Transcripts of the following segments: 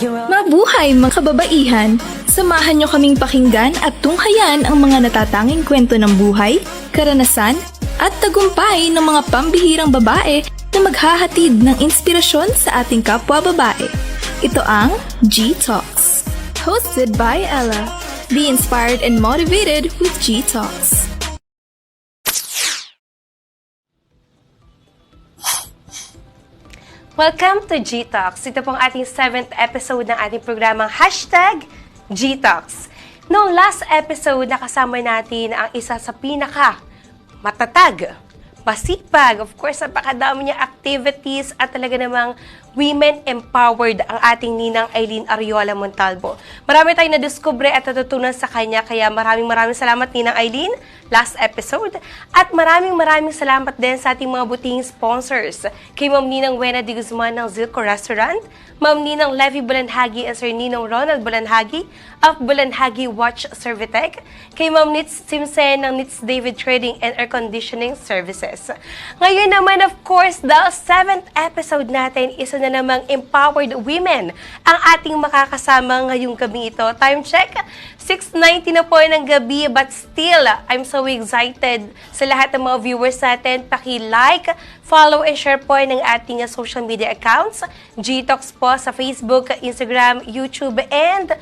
Mabuhay mga kababaihan! Samahan niyo kaming pakinggan at tunghayan ang mga natatanging kwento ng buhay, karanasan, at tagumpay ng mga pambihirang babae na maghahatid ng inspirasyon sa ating kapwa babae. Ito ang G-Talks. Hosted by Ella. Be inspired and motivated with G-Talks. Welcome to G-Talks. Ito pong ating 7th episode ng ating programang Hashtag G-Talks. Noong last episode, nakasama natin ang isa sa pinaka matatag, masipag, of course, napakadami niya activities at talaga namang women-empowered ang ating ninang Eileen Ariola Montalvo. Marami tayong nadiskubre at natutunan sa kanya, kaya maraming salamat ninang Eileen, last episode. At maraming salamat din sa ating mga buting sponsors. Kay Ma'am Ninang Wena de Guzman ng Zilco Restaurant, Ma'am Ninang Levy Bulanhagi and Sir Ninong Ronald Bulanhagi of Bulanhagi Watch Servitec, kay Ma'am Nitz Simpson ng Nitz David Trading and Air Conditioning Services. Ngayon naman, of course, the 7th episode natin, isa na namang empowered women ang ating makakasama ngayong gabi ito. Time check, 6:90 na po ng gabi, but still, I'm so excited sa lahat ng mga viewers natin. Paki-like, follow, and share po ng ating social media accounts. G-Talks po sa Facebook, Instagram, YouTube, and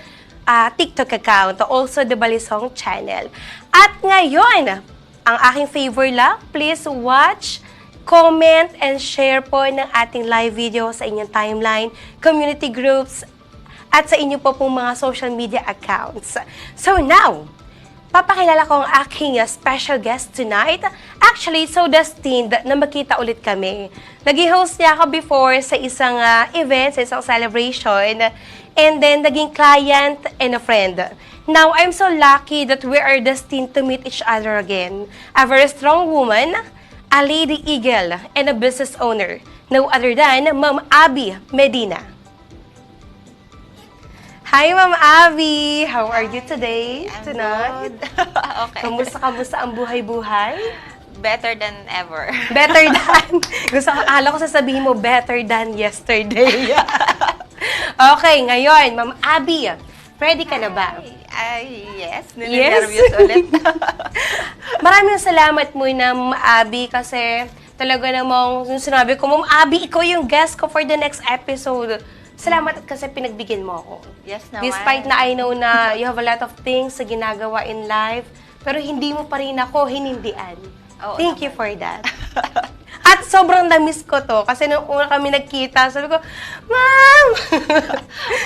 TikTok account. Also, the Balisong channel. At ngayon, ang aking favor lang, please watch, comment, and share po ng ating live video sa inyong timeline, community groups, at sa inyo po pong mga social media accounts. So now, papakilala ko ang aking special guest tonight. Actually, so destined na magkita ulit kami. Nag-host niya ako before sa isang event, sa isang celebration, and then naging client and a friend. Now, I'm so lucky that we are destined to meet each other again. A very strong woman, a lady eagle, and a business owner. No other than Ma'am Abby Medina. Hi, Ma'am Abby! How are you today? I'm Tonight? good. Okay. Kamusta ang buhay-buhay? Better than ever. Better than, akala ko sasabihin mo, better than yesterday. Okay, ngayon, Ma'am Abby, ready ka na ba? Yes. Yes. Nervous ulit. Maraming salamat muna, Ma'am Abby, kasi talaga namang yung sinabi ko, Ma'am Abby, ikaw yung guest ko for the next episode. Salamat kasi pinagbigyan mo ako. Yes naman. Despite na I know na you have a lot of things sa ginagawa in life, pero hindi mo pa rin ako hinindian. Oo Thank you naman. for that. At sobrang na-miss ko to kasi nung una kami nagkita, sabi ko, Ma'am!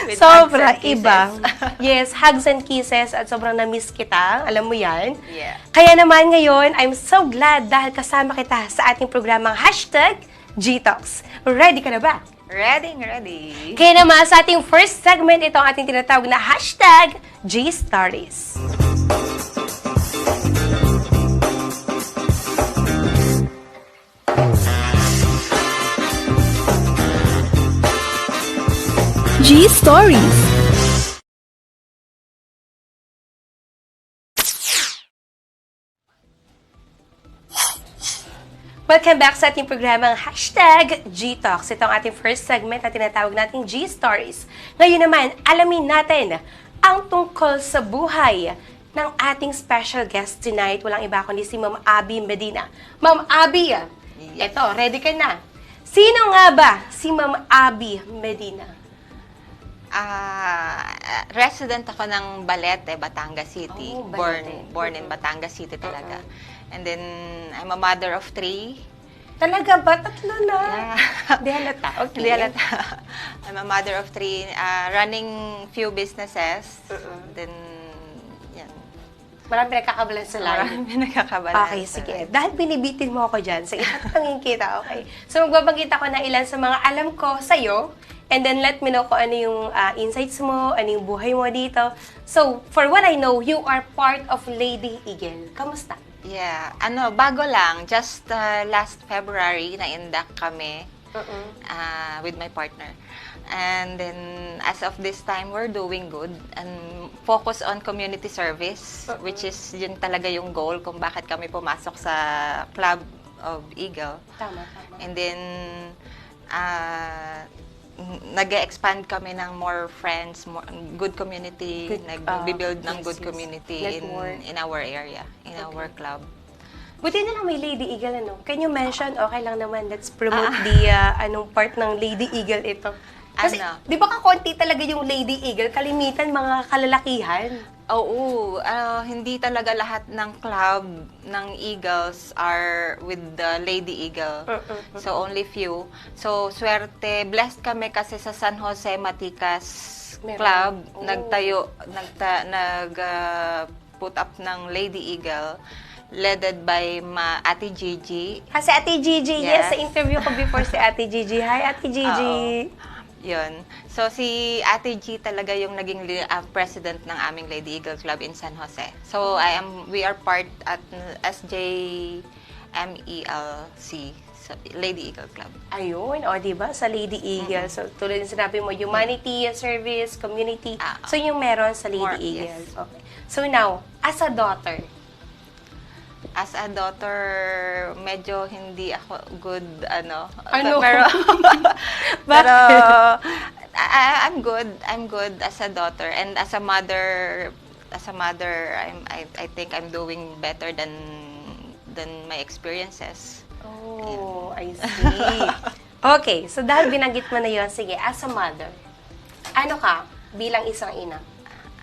With Sobra, hugs and kisses. iba. Yes, hugs and kisses at sobrang na-miss kita. Alam mo yan. Yeah. Kaya naman ngayon, I'm so glad dahil kasama kita sa ating programang Hashtag G-Talks. Ready ka na ba? Ready. Kaya naman sa ating first segment, ito ang ating tinatawag na Hashtag G-Stories. G-Stories. Welcome back sa ating programang Hashtag G-Talks. Ito ang ating first segment na tinatawag nating G-Stories. Ngayon naman, alamin natin ang tungkol sa buhay ng ating special guest tonight. Walang iba kundi si Ma'am Abby Medina. Ma'am Abby, eto, ready ka na. Sino nga ba si Ma'am Abby Medina? Resident ako ng Balete, Batangas City. Oh, Balete. Born in Batangas City talaga. And then, I'm a mother of 3. Talaga ba? Tatlo na? Yeah. Di halata. Okay. Hindi halata. I'm a mother of 3, running few businesses. Then, yan. Marami nagkakabalan sa live. Marami nakakabalansa. Okay, sige. Dahil binibitin mo ako dyan, sige, tatangin kita, okay? So, magbabanggit ako ng ilan sa mga alam ko sa'yo, and then let me know kung ano yung insights mo, ano yung buhay mo dito. So, for what I know, you are part of Lady Eagle. Kamusta? Yeah. Bago lang. Just last February, na-induct kami with my partner. And then, as of this time, we're doing good and focus on community service, which is yun talaga yung goal kung bakit kami pumasok sa Club of Eagle. Tama. And then, nag-expand kami ng more friends, more, good community, Good, nag-build ng yes, good yes. community Network. in our area, in our club. Buti na lang may Lady Eagle, ano? Can you mention? Okay lang naman. Let's promote the, anong part ng Lady Eagle ito. Kasi, Ano? di ba kakonti talaga yung Lady Eagle? Kalimitan, mga kalalakihan. Oo, hindi talaga lahat ng club ng Eagles are with the Lady Eagle. So, only few. So, swerte. Blessed kami kasi sa San Jose Maticas Meron. Club. Oh. Put up ng Lady Eagle. Led by Ate Gigi. Kasi Ate Gigi, yes. Yes. Sa interview ko before si Ate Gigi. Hi, Ate Gigi. Yun. So, si Ate G talaga yung naging president ng aming Lady Eagle Club in San Jose. So, we are part at SJMELC, so Lady Eagle Club. Ayun, o diba, sa Lady Eagle. So, tulad ng sinabi mo, humanity, service, community. So, yung meron sa Lady More, Eagle. yes. Okay. So, now, as a daughter, As a daughter, medyo hindi ako good, Ano? Pero, pero I'm good. I'm good as a daughter. And as a mother, I think I'm doing better than my experiences. oh, I see. Okay, so dahil binanggit mo na yun, sige, as a mother, ano ka bilang isang ina?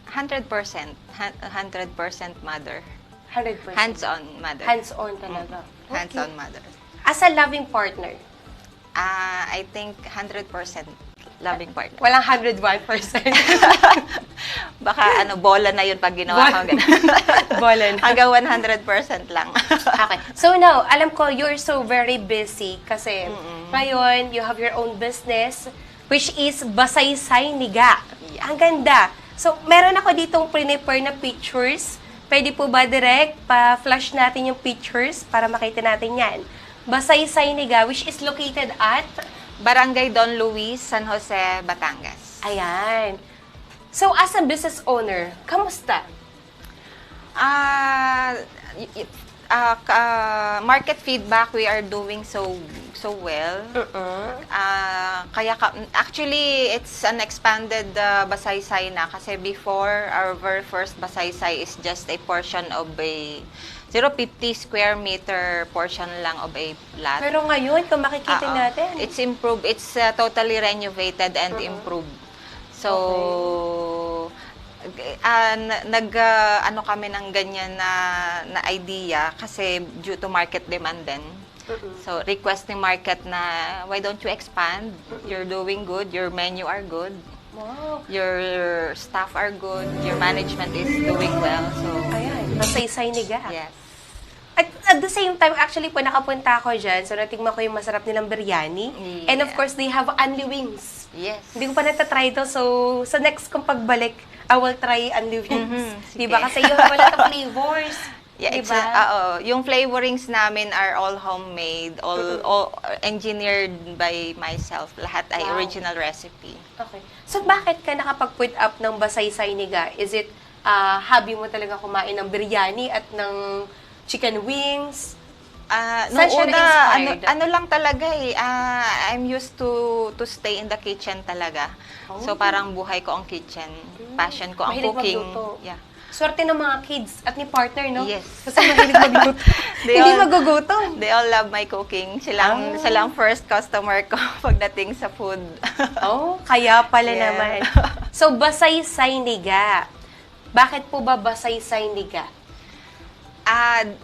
100%. 100% mother. 100%. Hands-on mother. Hands-on talaga. Okay. Hands-on mother. As a loving partner, I think 100% loving partner. walang 101%. Baka bola na yun pag ginawa ko. Bola na. Hanggang 100% lang. Okay. So now, alam ko you're so very busy kasi ngayon you have your own business which is Basaysay Niga. Yeah. Ang ganda. So, meron ako ditong prepare na pictures. Pwede po ba direct pa-flash natin yung pictures para makita natin yan? Basaysay Niga, which is located at? Barangay Don Luis, San Jose, Batangas. Ayan. So, as a business owner, kamusta? Market feedback, we are doing so well. Actually, it's an expanded Basaysay na kasi before, our very first Basaysay is just a portion of a 0.50 square meter portion lang of a lot. Pero ngayon, kung makikita natin, It's improved. It's totally renovated and improved. So, ano kami ng ganyan na idea kasi due to market demand din. So, requesting market na, why don't you expand? You're doing good. Your menu are good. wow. Your staff are good. Your management is doing well. So, Ayan, Basaysay Niga. yes. At the same time, actually po, nakapunta ako dyan. So, natingnan ko yung masarap nilang biryani. Yeah. And of course, they have Unli Wings. Yes. Hindi ko pa natatry to. So, sa next kong pagbalik, I will try Unli Wings. Sige. Diba? Kasi you have a lot of flavors. Yeah, diba? Yung flavorings namin are all homemade, all engineered by myself. Lahat ay Wow. original recipe. Okay. So, bakit ka nakapag-put up ng Basaysay Niga? Is it hobby mo talaga kumain ng biryani at ng chicken wings? Nung Saan siya una, na-inspired? ano lang talaga I'm used to stay in the kitchen talaga. So parang buhay ko ang kitchen. Passion ko ang Mahilig cooking. magluto. Yeah. Swerte ng mga kids at ni partner, no? Yes. Kasi mahilig magluto. Hindi magugutom. They all love my cooking. Silang first customer ko pagdating sa food. Oh, kaya pala Yeah. naman. So, Basaysay Niga. Bakit po ba Basaysay Niga?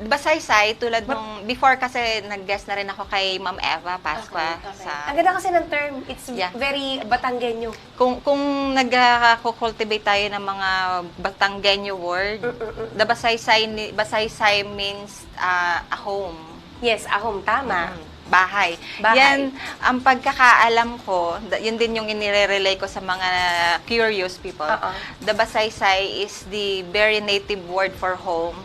Basaysay, tulad nung, before kasi nag-guest na rin ako kay Ma'am Eva Pascua. Okay. Sa, Ang ganda kasi ng term. It's Yeah. very Batanggenyo. kung nag-cultivate tayo ng mga Batanggenyo word, the Basaysay means a home. Yes, ahom, tama. Bahay. Bahay. Yan, ang pagkakaalam ko, yun din yung inire-relay ko sa mga curious people. The Basaysay is the very native word for home.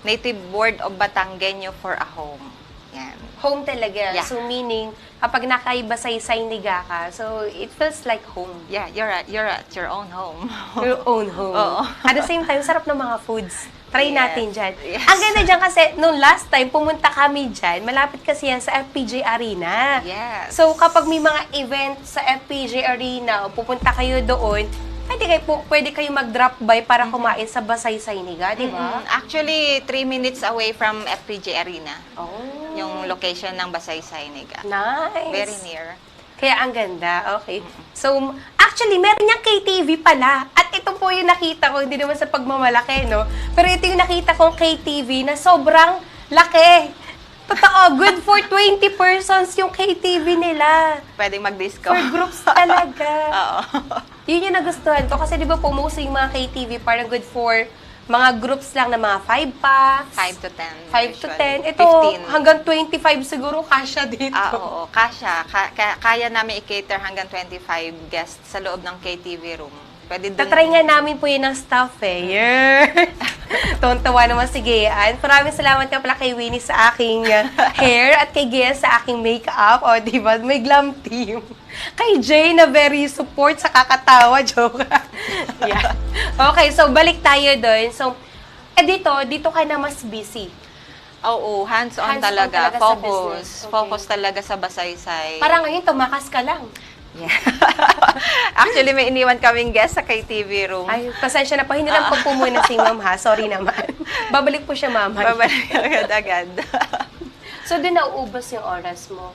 Native word of Batanggenyo for a home. Yan. Home talaga. Yeah. So meaning, kapag nakaiba-say-say niga ka, so it feels like home. Yeah, you're at your own home. Your own home. Oo. At the same time, sarap ng mga foods. Try Yes. natin dyan. Yes. Ang ganda dyan kasi, nung last time, pumunta kami dyan, malapit kasi yan sa FPJ Arena. Yes. So, kapag may mga event sa FPJ Arena, o pupunta kayo doon, pwede kayo mag-drop by para kumain sa Basay-Say Niga, di ba? Actually, 3 minutes away from FPJ Arena. Oh. Yung location ng Basay-Say Niga. Nice. Very near. Kaya ang ganda. Okay. So, actually, meron niyang KTV pala. At ito po yung nakita ko, hindi naman sa pagmamalaki, no? Pero ito yung nakita kong KTV na sobrang laki. Totoo, good for 20 persons yung KTV nila. Pwedeng mag-disco. For groups talaga. Oo. Yun yung nagustuhan ko. Kasi di ba po, most yung mga KTV parang good for mga groups lang na mga 5 pa. 5 to 10. 5 to usually. 10. Ito, 15. hanggang 25 siguro kasya dito. Oo, kasya. Kaya namin i-cater hanggang 25 guests sa loob ng KTV room. Pwede dun. Tatry nga namin po yun ng staff eh. Yeah. Tuwan-tuwa naman si Gian. Maraming salamat nga pala kay Winnie sa aking hair at kay Gian sa aking makeup. O, di ba? May glam team. Kay Jay na very support sa kakatawa. Joke. Yeah. Okay, so balik tayo doon. So, dito ka na mas busy. Oo, hands-on Hands-on talaga. talaga sa Focus. business. Okay. Focus talaga sa Basaysay. Parang ngayon, tumakas ka lang. Yeah. Actually, may iniwan kaming guest sa KTV room. Ay, pasensya na po. Hindi lang po muna si ma'am ha. Sorry naman. Babalik po siya ma'am. Babalik agad-agad. So, doon nauubos yung oras mo.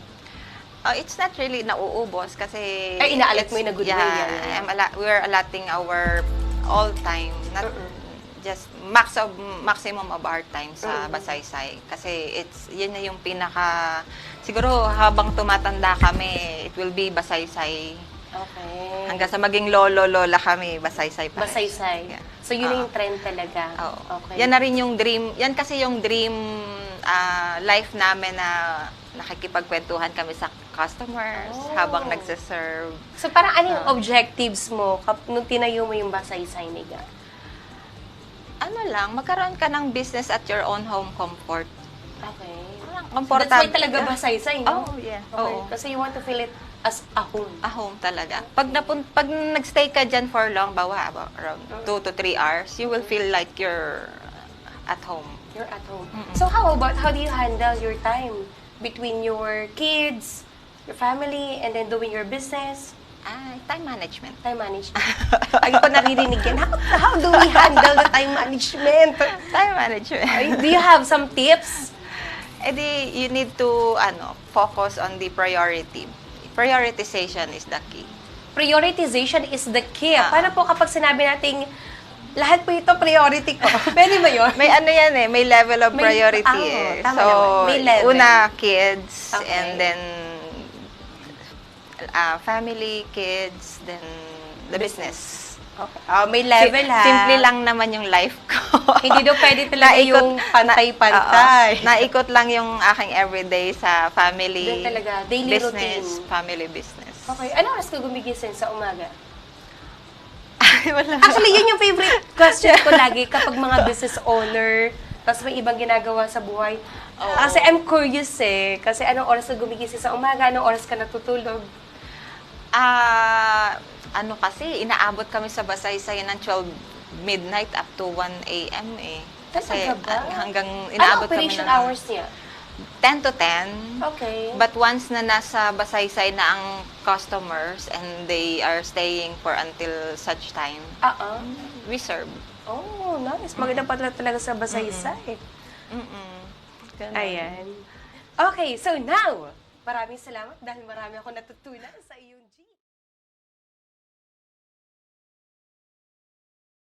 It's not really nauubos kasi... Ay, inaalat mo yung na good way. Yeah, we're allotting our all time. Not just maximum of our time sa Basaysay. Kasi yun na yung pinaka... Siguro habang tumatanda kami, it will be Basaysay. Okay. Hanggang sa maging lolo-lola kami, Basaysay pa rin. Basaysay. Yeah. So, yun na yung trend talaga. Oo. Okay. Yan na rin yung dream. Yan kasi yung dream life namin na nakikipagkwentuhan kami sa customers habang nagsiserve. So, parang ano yung objectives mo nung tinayo mo yung Basaysay Niga? Ano lang, magkaroon ka ng business at your own home comfort. Okay. Komportable. That's why talaga Basaysay, no? Oh, yeah. Okay. Oo. Kasi you want to feel it as a home. A home talaga. Pag nagstay ka dyan for long, around 2 to 3 hours, you will feel like you're at home. You're at home. So, how do you handle your time between your kids, your family, and then doing your business? Time management. Time management. Ay ko naririnig yan. How do we handle the time management? Time management. Do you have some tips? You need to focus on the priority. Prioritization is the key. Prioritization is the key. Paano po kapag sinabi nating lahat po ito priority ko? Pwede ba yun? May yan may level of priority. Tama So, naman. May level. una, kids, Okay. and then family, kids, then the business. Okay. May level ha. Simple lang naman yung life ko. Hindi daw pwede talaga yung pantay-pantay. Naikot lang yung aking everyday sa family. Doon talaga, daily business, routine. family business. Okay. Ano oras ka gumigising sa umaga? Wala. Actually, yun yung favorite question ko lagi kapag mga business owner, tapos may ibang ginagawa sa buhay. Kasi I'm curious eh. Kasi anong oras ka gumigising sa umaga? Anong oras ka natutulog? Kasi inaabot kami sa Basaysay ng 12 midnight up to 1 a.m. eh. Kasi Talaga ba? hanggang Ano inaabot kami operation ng hours niya? 10 to 10. Okay. But once na nasa Basaysay na ang customers and they are staying for until such time, we serve. Oh, nice. Maganda pala talaga sa Basaysay. Ganun. Ayan. Okay, so now, maraming salamat dahil marami ako natutunan sa iyo.